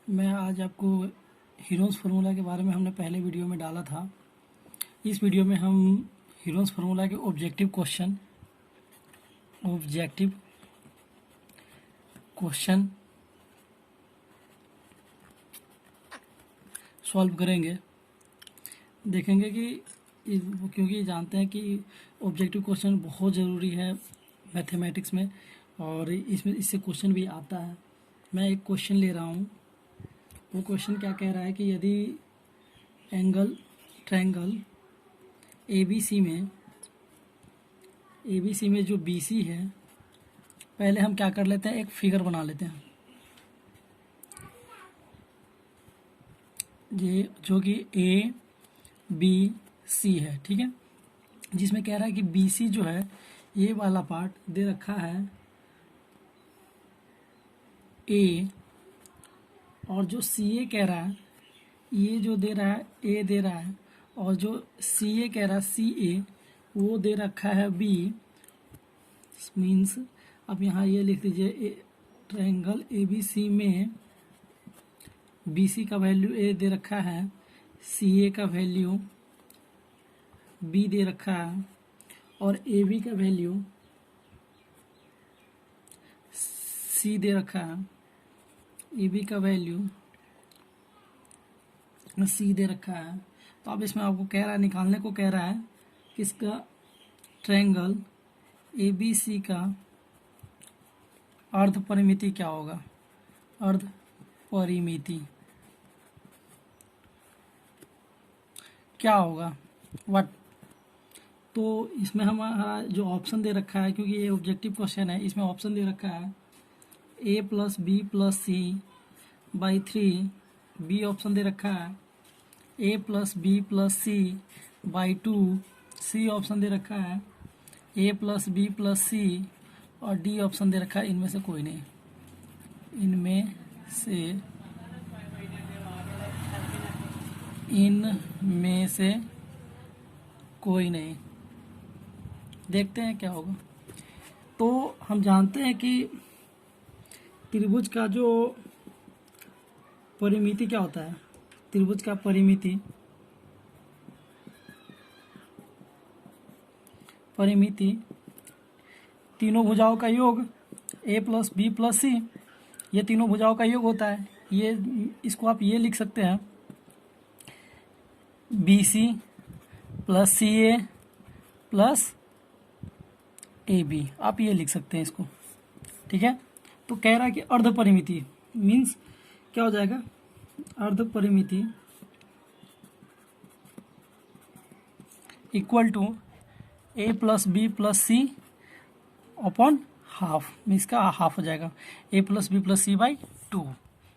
मैं आज आपको हीरोन्स फार्मूला के बारे में हमने पहले वीडियो में डाला था। इस वीडियो में हम हीरोन्स फार्मूला के ऑब्जेक्टिव क्वेश्चन सॉल्व करेंगे। देखेंगे कि क्योंकि जानते हैं कि ऑब्जेक्टिव क्वेश्चन बहुत ज़रूरी है मैथमेटिक्स में, और इससे क्वेश्चन भी आता है। मैं एक क्वेश्चन ले रहा हूँ। वो क्वेश्चन क्या कह रहा है कि यदि ट्रायंगल ABC में जो BC है, पहले हम क्या कर लेते हैं, एक फिगर बना लेते हैं ये जो कि ABC है, ठीक है। जिसमें कह रहा है कि BC जो है, ये वाला पार्ट दे रखा है A, और जो CA कह रहा है, ये जो दे रहा है A दे रहा है, और जो CA कह रहा है CA वो दे रखा है B। मीन्स अब यहाँ ये लिख दीजिए, ट्रायंगल ABC में BC का वैल्यू A दे रखा है, CA का वैल्यू B दे रखा है, और AB का वैल्यू C दे रखा है। AB का वैल्यू C दे रखा है। तो अब इसमें आपको कह रहा है, निकालने को कह रहा है कि इसका ट्रायंगल ABC का अर्ध परिमिति क्या होगा। अर्ध परिमिति क्या होगा, व्हाट। तो इसमें हमारा जो ऑप्शन दे रखा है, क्योंकि ये ऑब्जेक्टिव क्वेश्चन है, इसमें ऑप्शन दे रखा है A + B + C/3। B option दे रखा है A + B + C/2। C option दे रखा है A + B + C, और D ऑप्शन दे रखा है इनमें से कोई नहीं। इनमें से कोई नहीं। देखते हैं क्या होगा। तो हम जानते हैं कि त्रिभुज का जो परिमिति क्या होता है, त्रिभुज का परिमिति तीनों भुजाओं का योग A + B + C, ये तीनों भुजाओं का योग होता है। ये इसको आप ये लिख सकते हैं BC + CA + AB, आप ये लिख सकते हैं इसको, ठीक है। तो कह रहा है कि अर्ध परिमिति मीन्स क्या हो जाएगा, अर्ध परिमिति equal to A + B + C upon half, means का हाफ हो जाएगा A + B + C/2।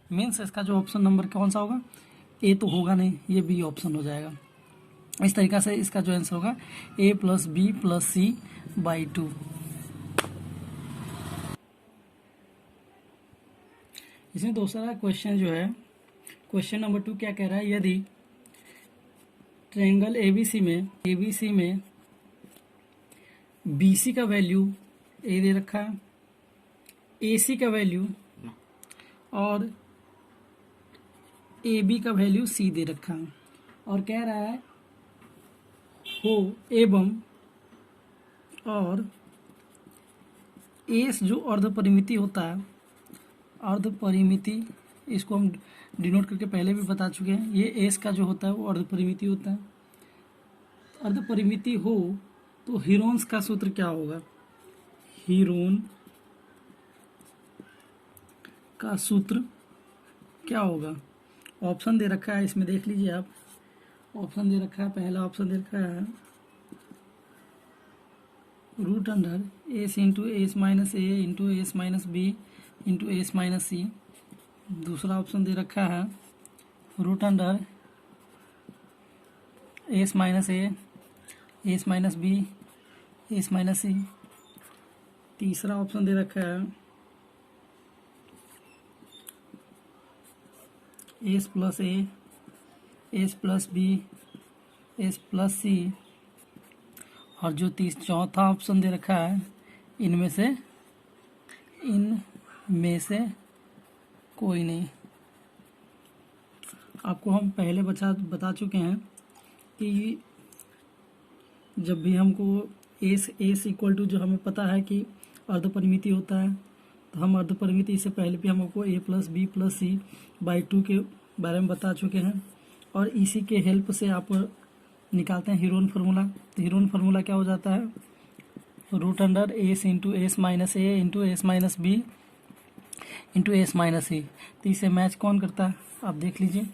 मीन्स इसका जो ऑप्शन नंबर कौन सा होगा, A तो होगा नहीं, ये B ऑप्शन हो जाएगा। इस तरीक़ा से इसका जो आंसर होगा A + B + C/2। इसमें दूसरा क्वेश्चन जो है, क्वेश्चन नंबर 2 क्या कह रहा है, यदि ट्रायंगल ABC में BC का वैल्यू A दे रखा है, AC का वैल्यू और AB का वैल्यू C दे रखा है, और कह रहा है हो एवं और एस जो अर्ध परिमिति होता है, अर्ध परिमिति इसको हम डिनोट करके पहले भी बता चुके हैं। ये एस का जो होता है वो अर्ध परिमिति होता है। अर्ध परिमिति हो तो हीरोन्स का सूत्र क्या होगा, हीरोन का सूत्र क्या होगा। ऑप्शन दे रखा है, इसमें देख लीजिए आप। ऑप्शन दे रखा है, पहला ऑप्शन दे रखा है √A × S - A × S - B × S - C। दूसरा ऑप्शन दे रखा है √A S - B S - C। तीसरा ऑप्शन दे रखा है S + A S + B S + C, और जो चौथा ऑप्शन दे रखा है इनमें से कोई नहीं। आपको हम पहले बता चुके हैं कि जब भी हमको एस इक्वल टू, जो हमें पता है कि अर्धपरिमिति होता है, तो हम अर्धपरिमिति से पहले भी हम आपको a+b+c/2 के बारे में बता चुके हैं। और इसी के हेल्प से आप निकालते हैं हीरोन फार्मूला। तो हीरोन फार्मूला क्या हो जाता है, √s into S minus A into S minus B into S minus C. तो इसे मैच कौन करता है, आप देख लीजिए।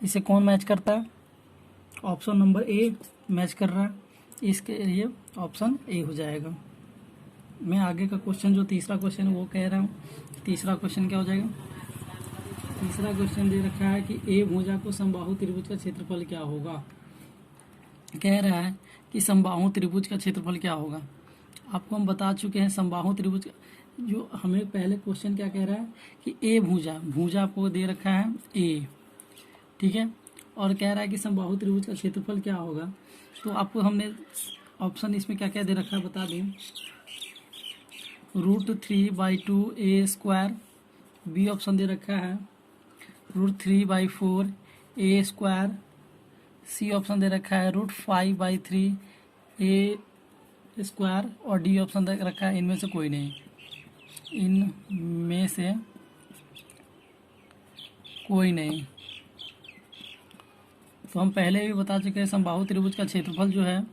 इसे कौन मैच करता है, ऑप्शन नंबर ए मैच कर रहा है, इसके लिए ऑप्शन ए हो जाएगा। मैं आगे का क्वेश्चन, जो तीसरा क्वेश्चन है वो कह रहा हूँ। तीसरा क्वेश्चन क्या हो जाएगा, तीसरा क्वेश्चन दे रखा है कि ए भुजा को समबाहु त्रिभुज का क्षेत्रफल क्या होगा। कह रहा है कि समबाहु त्रिभुज का क्षेत्रफल क्या होगा। आपको हम बता चुके हैं समबाहु त्रिभुज का, जो हमें पहले क्वेश्चन क्या कह रहा है कि ए भुजा आपको दे रखा है ए, ठीक है, और कह रहा है कि समबाहु त्रिभुज का क्षेत्रफल क्या होगा। तो आपको हमने ऑप्शन इसमें क्या क्या दे रखा है बता दें। √3/2 a², बी ऑप्शन दे रखा है √3/4 a², सी ऑप्शन दे रखा है √5/3 a², और डी ऑप्शन दे रखा है इनमें से कोई नहीं, इनमें से कोई नहीं। तो हम पहले भी बता चुके हैं समबाहु त्रिभुज का क्षेत्रफल जो है,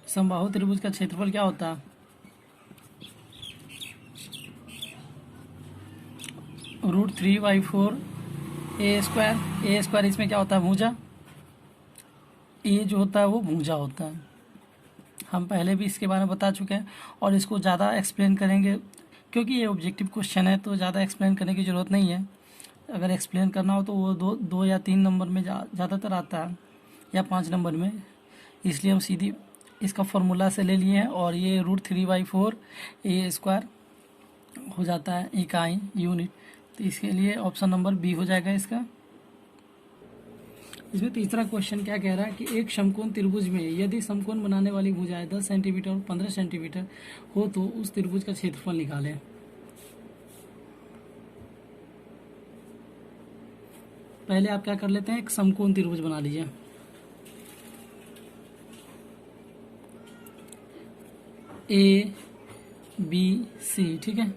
समबाहु त्रिभुज का क्षेत्रफल क्या होता है, √3/4 a²। इसमें क्या होता है, भुजा। ए जो होता है वो भुजा होता है। हम पहले भी इसके बारे में बता चुके हैं, और इसको ज़्यादा एक्सप्लेन करेंगे क्योंकि ये ऑब्जेक्टिव क्वेश्चन है, तो ज़्यादा एक्सप्लेन करने की ज़रूरत नहीं है। अगर एक्सप्लेन करना हो तो वो दो या 3 नंबर में ज़्यादातर आता है, या 5 नंबर में। इसलिए हम सीधी इसका फॉर्मूला से ले लिए हैं, और ये √3/4 a² हो जाता है इकाई, यूनिट। तो इसके लिए ऑप्शन नंबर बी हो जाएगा इसका। इसमें तीसरा क्वेश्चन क्या कह रहा है कि एक समकोण त्रिभुज में यदि समकोण बनाने वाली भुजाएं 10 सेंटीमीटर और 15 सेंटीमीटर हो तो उस त्रिभुज का क्षेत्रफल निकालें। पहले आप क्या कर लेते हैं, एक समकोण त्रिभुज बना लीजिए। ABC, ठीक है,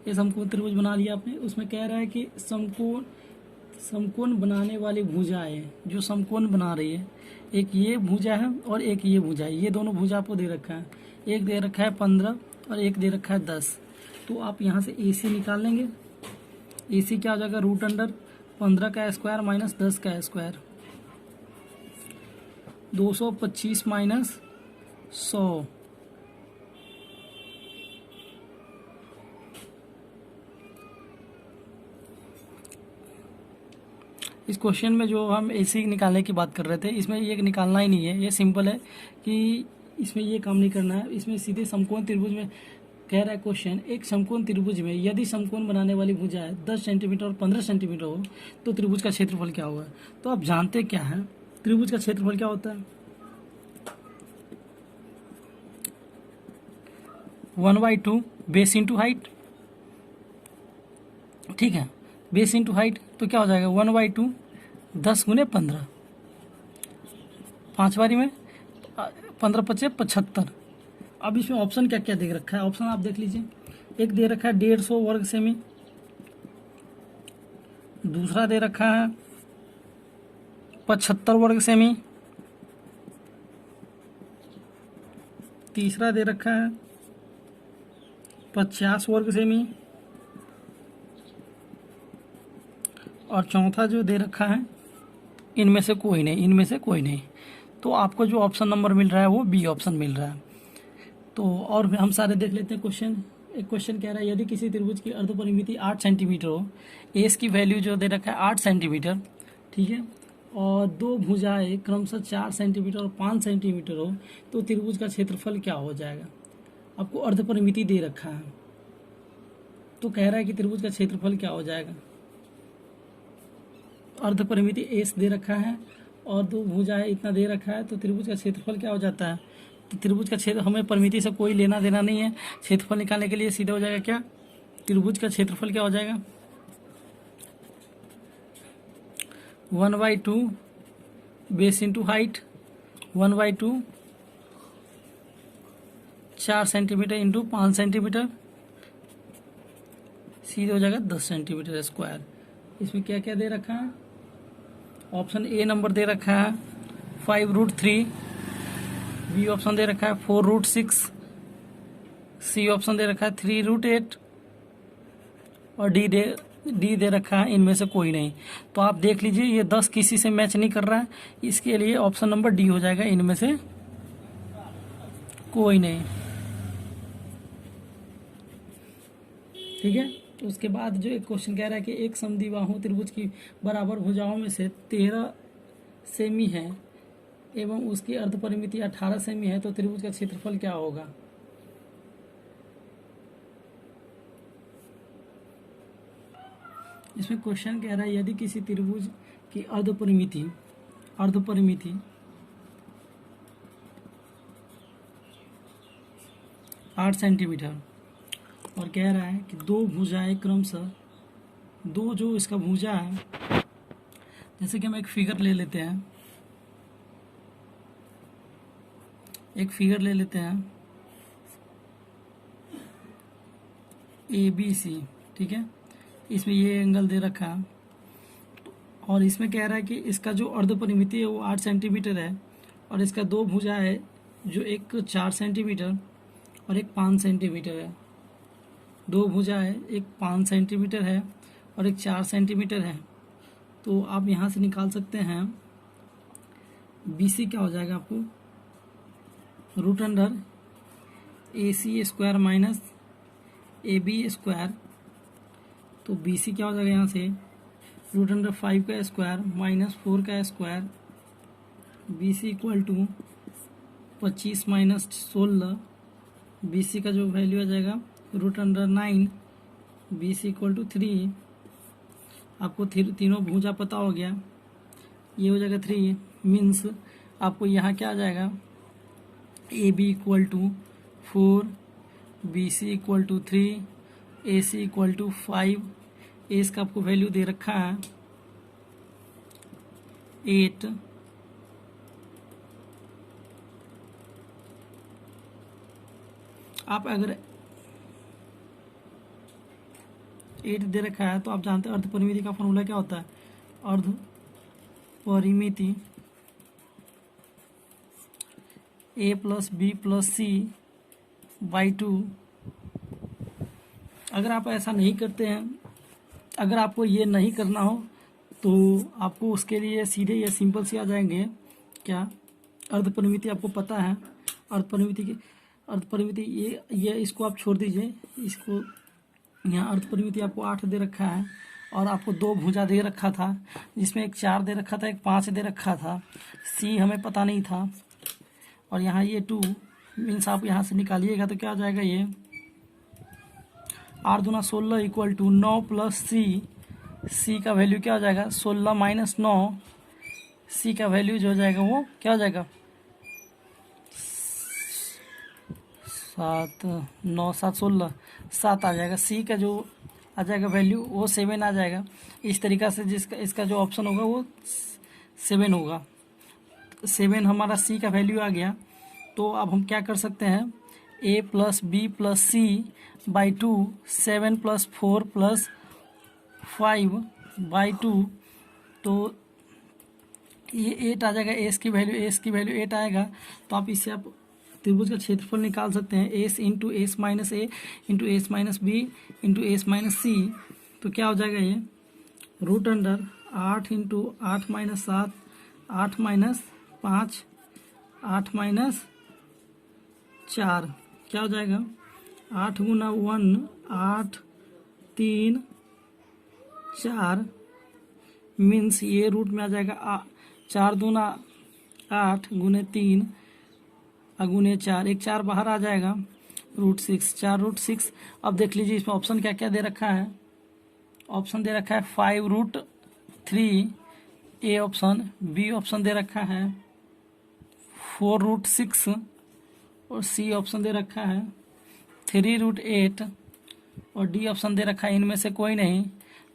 ये समकोण त्रिभुज बना लिया आपने। उसमें कह रहा है कि समकोण बनाने वाली भुजाएं, जो समकोण बना रही है, एक ये भुजा है और एक ये भुजा है। ये दोनों भुजा आपको दे रखा है, एक दे रखा है 15 और एक दे रखा है 10। तो आप यहाँ से AC निकाल लेंगे। AC क्या हो जाएगा, √15 का स्क्वायर माइनस 10 का स्क्वायर, 225 माइनस 100। इस क्वेश्चन में जो हम AC निकालने की बात कर रहे थे, इसमें ये निकालना ही नहीं है, ये सिंपल है कि इसमें ये काम नहीं करना है। इसमें सीधे समकोण त्रिभुज में कह रहा है क्वेश्चन, एक समकोण त्रिभुज में यदि समकोण बनाने वाली भुजाएं 10 सेंटीमीटर और 15 सेंटीमीटर हो तो त्रिभुज का क्षेत्रफल क्या होगा। तो आप जानते क्या है, त्रिभुज का क्षेत्रफल क्या होता है, 1/2 बेस इंटू हाइट, ठीक है, बेस इंटू हाइट। तो क्या हो जाएगा, 1/2 10 × 15, 5 बारी में 15 × 5 = 75। अब इसमें ऑप्शन क्या क्या दे रखा है, ऑप्शन आप देख लीजिए। एक दे रखा है 150 वर्ग सेमी, दूसरा दे रखा है 75 वर्ग सेमी, तीसरा दे रखा है 50 वर्ग सेमी, और चौथा जो दे रखा है इनमें से कोई नहीं, इनमें से कोई नहीं। तो आपको जो ऑप्शन नंबर मिल रहा है वो बी ऑप्शन मिल रहा है। तो और हम सारे देख लेते हैं क्वेश्चन। एक क्वेश्चन कह रहा है यदि किसी त्रिभुज की अर्धपरिमिति 8 सेंटीमीटर हो, एस की वैल्यू जो दे रखा है 8 सेंटीमीटर, ठीक है, और दो भुजाएं क्रमशः 4 सेंटीमीटर और 5 सेंटीमीटर हो तो त्रिभुज का क्षेत्रफल क्या हो जाएगा। आपको अर्धपरिमिति दे रखा है, तो कह रहा है कि त्रिभुज का क्षेत्रफल क्या हो जाएगा। अर्धपरिमिति एस दे रखा है और दो भुजाएं इतना दे रखा है, तो त्रिभुज का क्षेत्रफल क्या हो जाता है, तो त्रिभुज का क्षेत्र, हमें परिमिति से कोई लेना देना नहीं है। क्षेत्रफल निकालने के लिए सीधे हो जाएगा क्या, त्रिभुज का क्षेत्रफल क्या हो जाएगा 1/2 base into height, 1/2 4 centimetre into 5 centimetre, सीधे हो जाएगा 10 सेंटीमीटर स्क्वायर। इसमें क्या क्या दे रखा है, ऑप्शन ए नंबर दे रखा है 5√3, बी ऑप्शन दे रखा है 4√6, सी ऑप्शन दे रखा है 3√8 और डी दे रखा है इनमें से कोई नहीं। तो आप देख लीजिए ये 10 किसी से मैच नहीं कर रहा है, इसके लिए ऑप्शन नंबर डी हो जाएगा, इनमें से कोई नहीं। ठीक है, तो उसके बाद जो एक क्वेश्चन कह रहा है कि एक समद्विबाहु त्रिभुज की बराबर भुजाओं में से 13 सेमी है एवं उसकी अर्धपरिमिति 18 सेमी है, तो त्रिभुज का क्षेत्रफल क्या होगा। इसमें क्वेश्चन कह रहा है यदि किसी त्रिभुज की अर्धपरिमिति 8 सेंटीमीटर और कह रहा है कि दो भुजाएं क्रमशः, दो जो इसका भुजा है, जैसे कि हम एक फिगर ले लेते हैं, ABC, ठीक है, इसमें ये एंगल दे रखा है और इसमें कह रहा है कि इसका जो अर्धपरिमिति है वो 8 सेंटीमीटर है और इसका दो भुजा है जो एक 4 सेंटीमीटर और एक 5 सेंटीमीटर है। दो भुजा है, एक 5 सेंटीमीटर है और एक 4 सेंटीमीटर है। तो आप यहाँ से निकाल सकते हैं BC क्या हो जाएगा आपको √AC² माइनस AB²। तो BC क्या हो जाएगा यहाँ से √5 का स्क्वायर माइनस 4 का square, BC equal to 25 minus 16, BC का जो वैल्यू आ जाएगा √9, BC इक्वल टू 3। आपको तीनों भुजा पता हो गया, ये हो जाएगा 3, मीन्स आपको यहाँ क्या आ जाएगा AB equal to 4, BC equal to 3, AC equal to 5। S का आपको वैल्यू दे रखा है 8, आप अगर 8 दे रखा है तो आप जानते हैं अर्धपरिमिति का फॉर्मूला क्या होता है, अर्धपरिमिति A + B + C/2। अगर आप ऐसा नहीं करते हैं, अगर आपको ये नहीं करना हो तो आपको उसके लिए सीधे ये सिंपल से आ जाएंगे क्या, अर्धपरिमिति आपको पता है, अर्धपरिमिति ये इसको आप छोड़ दीजिए, इसको यहाँ अर्धपरिमिति आपको 8 दे रखा है और आपको दो भुजा दे रखा था जिसमें एक 4 दे रखा था, एक 5 दे रखा था, C हमें पता नहीं था और यहाँ ये 2, मीन्स आप यहाँ से निकालिएगा तो क्या आ जाएगा ये 8 दूना 16 इक्वल टू 9 प्लस C का वैल्यू क्या हो जाएगा 16 माइनस 9, C का वैल्यू जो हो जाएगा वो क्या हो जाएगा 7, 9, 7, 16, 7 आ जाएगा। C का जो आ जाएगा वैल्यू वो 7 आ जाएगा। इस तरीक़ा से जिसका इसका जो ऑप्शन होगा वो 7 होगा। 7 हमारा C का वैल्यू आ गया। तो अब हम क्या कर सकते हैं, A + B + C/2, 7 + 4 + 5/2, तो ये 8 आ जाएगा। एस की वैल्यू 8 आएगा। तो आप इससे आप त्रिभुज का क्षेत्रफल निकाल सकते हैं, S into S minus A into S minus B into S minus C. तो क्या हो जाएगा ये √8 इंटू 8 माइनस 7, 8 माइनस 5, 8 माइनस 4, क्या हो जाएगा 8 गुना 1, 8, 3, 4, मीन्स ये रूट में आ जाएगा 4 दूना 8 गुने 3 गुने 4, एक 4 बाहर आ जाएगा √6, 4√6। अब देख लीजिए इसमें ऑप्शन क्या क्या दे रखा है। ऑप्शन दे रखा है 5√3 ए ऑप्शन, बी ऑप्शन दे रखा है 4√6 और सी ऑप्शन दे रखा है 3√8 और डी ऑप्शन दे रखा है इनमें से कोई नहीं,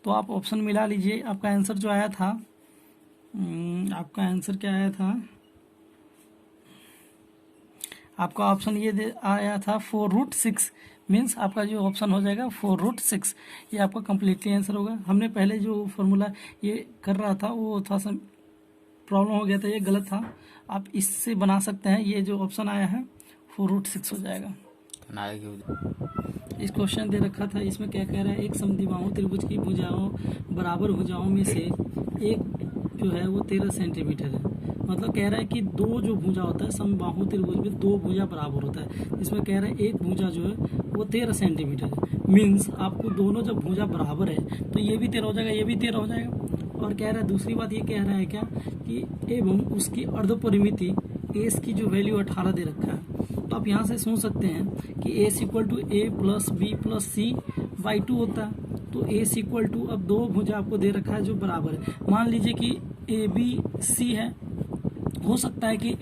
तो आप ऑप्शन मिला लीजिए। आपका आंसर जो आया था, आपका आंसर क्या आया था, आपका ऑप्शन ये आया था 4√6, मीन्स आपका जो ऑप्शन हो जाएगा 4√6, ये आपका कम्प्लीटली आंसर होगा। हमने पहले जो फॉर्मूला ये कर रहा था वो थोड़ा सा प्रॉब्लम हो गया था, ये गलत था। आप इससे बना सकते हैं, ये जो ऑप्शन आया है 4√6 हो जाएगा। इस क्वेश्चन दे रखा था, इसमें क्या कह रहा है, एक समद्विबाहु त्रिभुज की भुजाओं बराबर भुजाओं में से एक जो है वो 13 सेंटीमीटर है। मतलब कह रहा है कि दो जो भुजा होता है समबाहु त्रिभुज में, दो भुजा बराबर होता है। इसमें कह रहा है एक भुजा जो है वो 13 सेंटीमीटर है। मीन्स आपको दोनों जब भुजा बराबर है तो ये भी 13 हो जाएगा, ये भी 13 हो जाएगा। और कह रहा है दूसरी बात ये कह रहा है क्या कि एवं उसकी अर्धपरिमिति एस की जो वैल्यू 18 दे रखा है। तो आप यहाँ से सोच सकते हैं कि S equal to A plus B plus C by 2 होता है। तो एस इक्वल टू, अब दो भुजा आपको दे रखा है जो बराबर है। मान लीजिए कि ए बी सी है, हो सकता है कि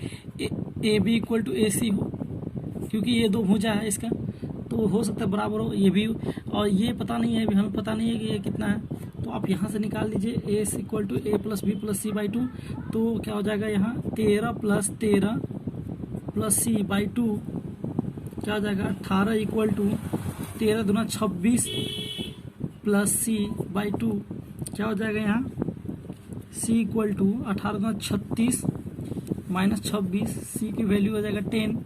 ए बी इक्वल टू ए सी हो, क्योंकि ये दो भुजा है इसका, तो हो सकता है बराबर हो ये भी। और ये पता नहीं है, अभी हमें पता नहीं है कि ये कितना है, तो आप यहाँ से निकाल लीजिए S equal to A plus B plus C by 2। तो क्या हो जाएगा यहाँ 13 प्लस 13 प्लस सी बाई 2 क्या हो जाएगा 18 इक्वल टू 13 दूना 26 प्लस सी बाई 2 क्या हो जाएगा यहाँ सी इक्वल टू 18 दूना 36 माइनस 26, सी की वैल्यू हो जाएगा 10।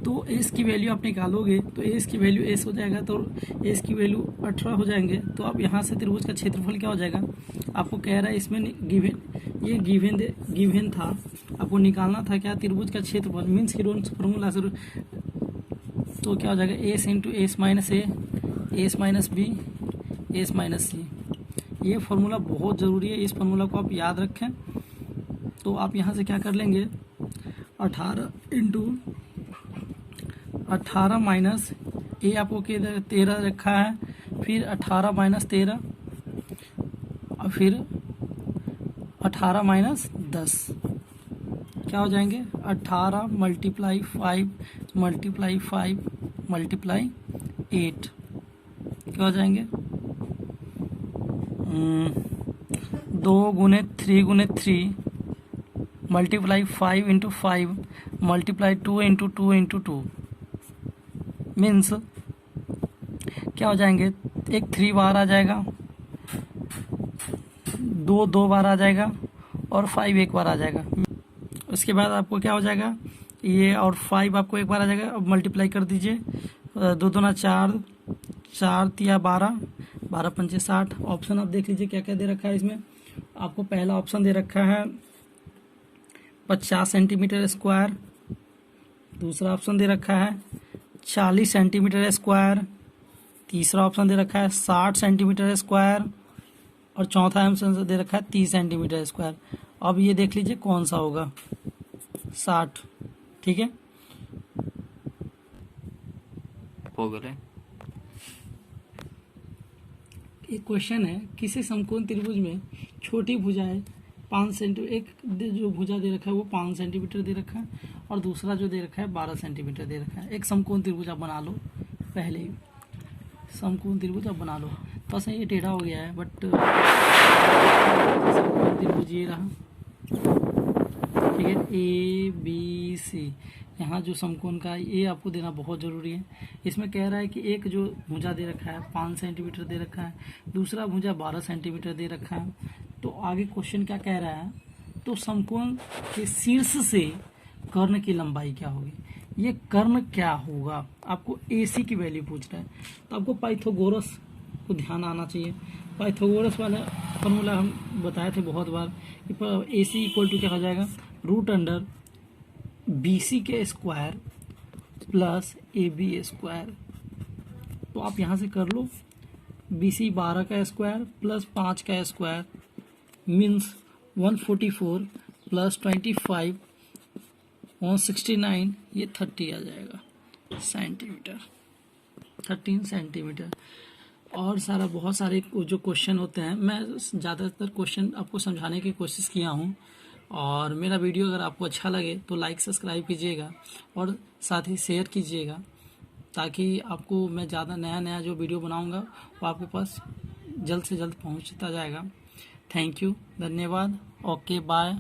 तो एस की वैल्यू आप निकालोगे तो एस की वैल्यू एस हो जाएगा, तो एस की वैल्यू 18 हो जाएंगे। तो अब यहाँ से त्रिभुज का क्षेत्रफल क्या हो जाएगा, आपको कह रहा है इसमें ये गिवन था, आपको निकालना था क्या त्रिभुज का क्षेत्रफल, मीन्स हीरोन फॉर्मूला से। तो क्या हो जाएगा S into S minus A, S minus B, S minus C. ये फॉर्मूला बहुत ज़रूरी है, इस फॉर्मूला को आप याद रखें। तो आप यहाँ से क्या कर लेंगे 18 इंटू 18 माइनस ए, आपको 13 रखा है, फिर 18 माइनस 13 और फिर 18 माइनस 10 क्या हो जाएंगे 18 मल्टीप्लाई 5 मल्टीप्लाई 5 मल्टीप्लाई 8 क्या हो जाएंगे 2 गुने 3 गुने 3 multiply 5 into 5 multiply 2 into 2 into 2 means क्या हो जाएंगे, एक 3 बार आ जाएगा, 2 बार आ जाएगा और 5 एक बार आ जाएगा। उसके बाद आपको क्या हो जाएगा ये, और 5 आपको एक बार आ जाएगा। अब मल्टीप्लाई कर दीजिए, 2 दूना 4, 4 तिया 12, 12 पंचे 60। ऑप्शन आप देख लीजिए क्या क्या दे रखा है इसमें। आपको पहला ऑप्शन दे रखा है 50 सेंटीमीटर स्क्वायर, दूसरा ऑप्शन दे रखा है 40 सेंटीमीटर स्क्वायर, तीसरा ऑप्शन दे रखा है 60 सेंटीमीटर स्क्वायर और चौथा ऑप्शन दे रखा है 30 सेंटीमीटर स्क्वायर। अब ये देख लीजिए कौन सा होगा 60, ठीक है हो गए। एक क्वेश्चन है, किसी समकोण त्रिभुज में छोटी भुजाएं 5 सेंटीमीटर, एक जो भुजा दे रखा है वो 5 सेंटीमीटर दे रखा है और दूसरा जो दे रखा है 12 सेंटीमीटर दे रखा है। एक समकोण त्रिभुज आप बना लो, पहले ही समकोण त्रिभुज आप बना लो। बस ये टेढ़ा हो गया है, बट समकोण त्रिभुज ये रहा, ठीक है ए बी सी। यहाँ जो समकोण का ये आपको देना बहुत ज़रूरी है। इसमें कह रहा है कि एक जो भुजा दे रखा है 5 सेंटीमीटर दे रखा है, दूसरा भुजा 12 सेंटीमीटर दे रखा है। तो आगे क्वेश्चन क्या कह रहा है, तो समकोण के शीर्ष से कर्ण की लंबाई क्या होगी, ये कर्ण क्या होगा, आपको AC की वैल्यू पूछ रहा है। तो आपको पाइथागोरस को ध्यान आना चाहिए। पाइथागोरस वाला फॉर्मूला हम बताए थे बहुत बार कि AC इक्वल टू क्या हो जाएगा √अंडर BC के स्क्वायर प्लस AB स्क्वायर। तो आप यहाँ से कर लो, BC 12 का स्क्वायर प्लस 5 का स्क्वायर मीन्स 144 प्लस 25 169, ये 30 आ जाएगा सेंटीमीटर, 13 सेंटीमीटर। और सारा बहुत सारे जो क्वेश्चन होते हैं, मैं ज़्यादातर क्वेश्चन आपको समझाने की कोशिश किया हूँ, और मेरा वीडियो अगर आपको अच्छा लगे तो लाइक सब्सक्राइब कीजिएगा और साथ ही शेयर कीजिएगा, ताकि आपको मैं ज़्यादा नया नया जो वीडियो बनाऊंगा वो आपके पास जल्द से जल्द पहुंचता जाएगा। थैंक यू, धन्यवाद, ओके बाय।